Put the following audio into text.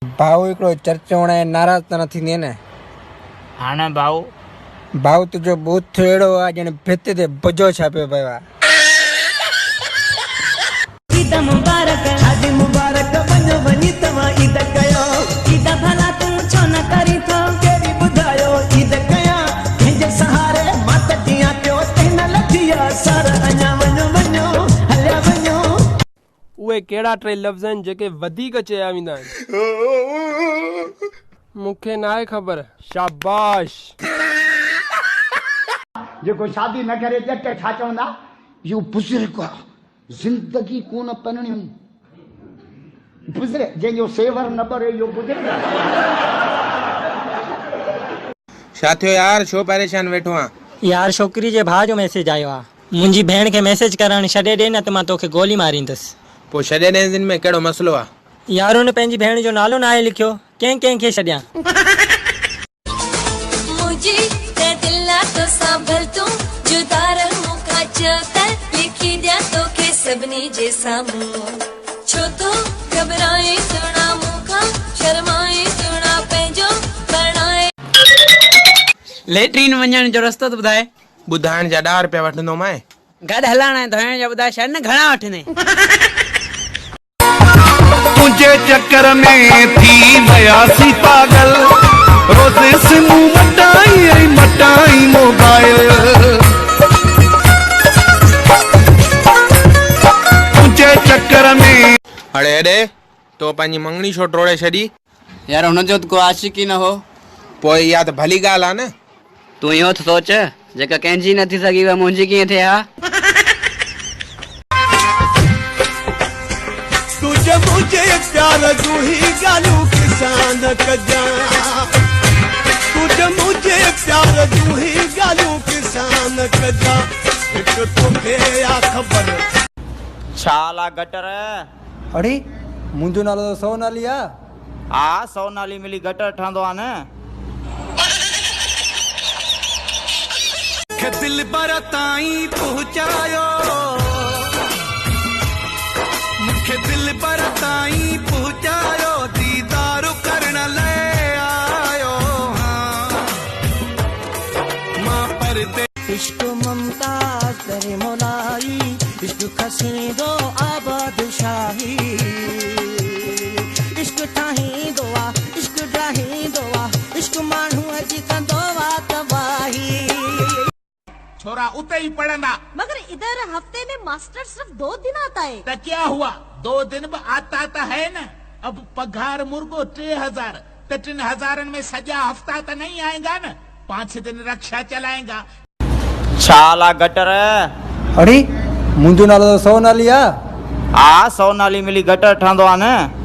भाऊ हिकिड़ो चर्चो आहे नाराज़ त न थींदी ने? हा न भाऊ। भाऊ तुंहिंजो बूथ अहिड़ो आहे ॼण भित ते भुजो छापियो पियो आहे। ईद मुबारक आज मुबारक वञो वञी तव्हां ईद कयो। ईद भला तूं छो न करी थो कहिड़ी ॿुधायो ईद कयां कंहिंजे सहारे मात जियां पियो हिन लथी सर अञा वञो वञो हलिया वञो। उहे कहिड़ा टे लफ़्ज़ आहिनि जेके वधीक चया वेंदा आहिनि? मूंखे न आहे ख़बर। शाबाश। जेको शादी न करे ॼट छा चवंदा? इहो बुज़ुर्ग आहे, ज़िंदगी कोन पनणी बुज़ुर्ग जंहिंजो सेवर न भरे इहो बुज़ुर्ग। छा थियो यार, छो परेशान वेठो आहे? यार छोकिरी जे भाउ जो मैसेज आयो आहे। मुंहिंजी भेण खे मैसेज करण छॾे ॾे न त मां तोखे गोली मारींदसि। पोइ छॾे ॾे में कहिड़ो मसलो आहे? यार हुन पंहिंजी भेण जो नालो न आहे लिखियो, कंहिंखे छॾियां? सभिनी जे साम्हूं छो तो घबराए सुना मूंखां शर्माए सुना पंहिंजो बणाए। लेट्रिन वञण जो रस्तो त ॿुधाए। ॿुधाइण जा 10 रुपया वठंदो मैं। गॾु हलण ऐं धोइण जा ॿुधाए छॾ न, घणा वठंदे? तुझे चक्कर में थी वयासी पागल, रोज़ सिम मटाई मोबाइल। चक्कर में अड़े अड़े तो पंहिंजी मंगनी छो टोड़े छॾी? यार हुनजो को आशिकी न हो। पोइ इहा त भली ॻाल्हि आहे न। तूं इहो त सोच, जेका कंहिंजी न थी सघी उहा मुंहिंजी कीअं थिए हा? तुझे मुझे प्यार जूं ही ॻाल्हियूं किसान कजां, तुझे मुझे प्यार जूं ही ॻाल्हियूं किसान कजां, हिकु तोखे आ ख़बर। छाला गटर? अरे मुंहिंजो नालो त सोनाली आहे। हा सोनाली मिली गटर ठहंदो आहे न। दिल पर ताईं पहुंचायो, मूंखे दिल पर ताईं पहुंचायो, दीदार करण ले आयो मां परदे। इश्क ममताज करे मोलाई, इश्क खसीदो आबाद शाही, इश्क ठाहींदो आ, इश्क ॾाहींदो आ, इश्क माण्हू अची कंदो आ तबाही। छोरा उते ही पढ़ना। मगर इधर हफ्ते में मास्टर सिर्फ 2 दिन आता है। तो क्या हुआ, 2 दिन में आता तो है न। अब पगार मुर्गो 3000, तो 3000 में सजा हफ्ता तो नहीं आएगा न। 5 दिन रक्षा चलाएगा। छाला गटर? अरे मुंहिंजो नालो त सोनाली आहे। हा सोनाली मिली गटर ठहंदो आहे न।